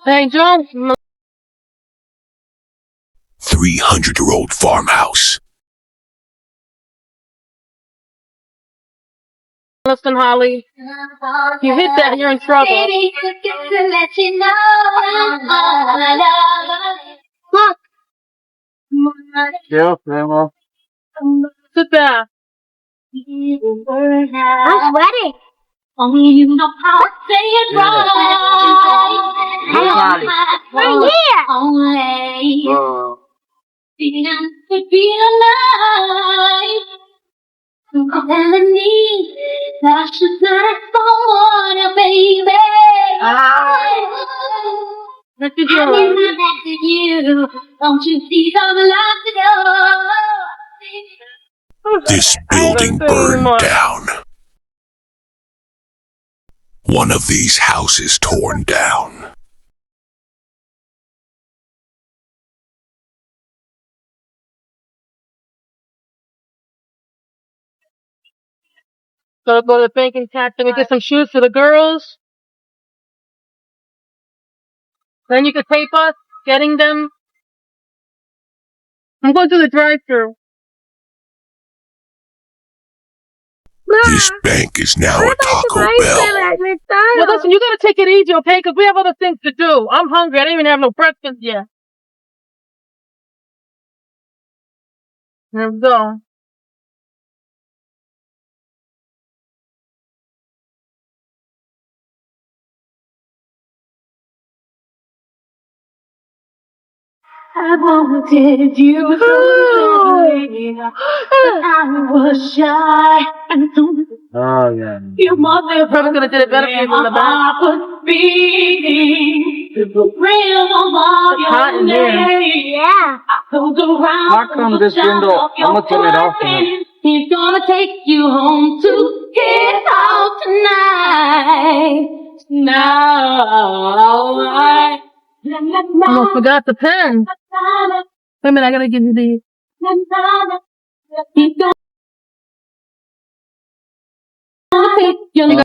Hey, John. 300-year-old farmhouse. Listen, Holly. You hit that, you're in trouble. Look. Yeah, Grandma. Sit there. I'm sweating. Only you know how to say it right. Right here. Only to be alive. Telling me that I should let someone, baby. What you I doing? need my back to you. Don't you see some love to go? This building burned down. One of these houses torn down. Gotta go to the bank and catch them and get some shoes for the girls. Then you can tape us getting them. I'm going to the drive-thru. This bank is now a Taco Bell. Well, listen, you gotta take it easy, okay? Because we have other things to do. I'm hungry. I didn't even have no breakfast yet. There we go. I wanted you so badly, but I was shy and Oh, yeah. you must have Probably could have did it better for you in the back. I was beating the rhythm of hot your in here. name. Yeah. I goes around. How come this window? I'm gonna turn it off now. He's gonna take you home to his house tonight. Now. Almost forgot the pen. Wait a minute, I gotta give you the... He's gonna take you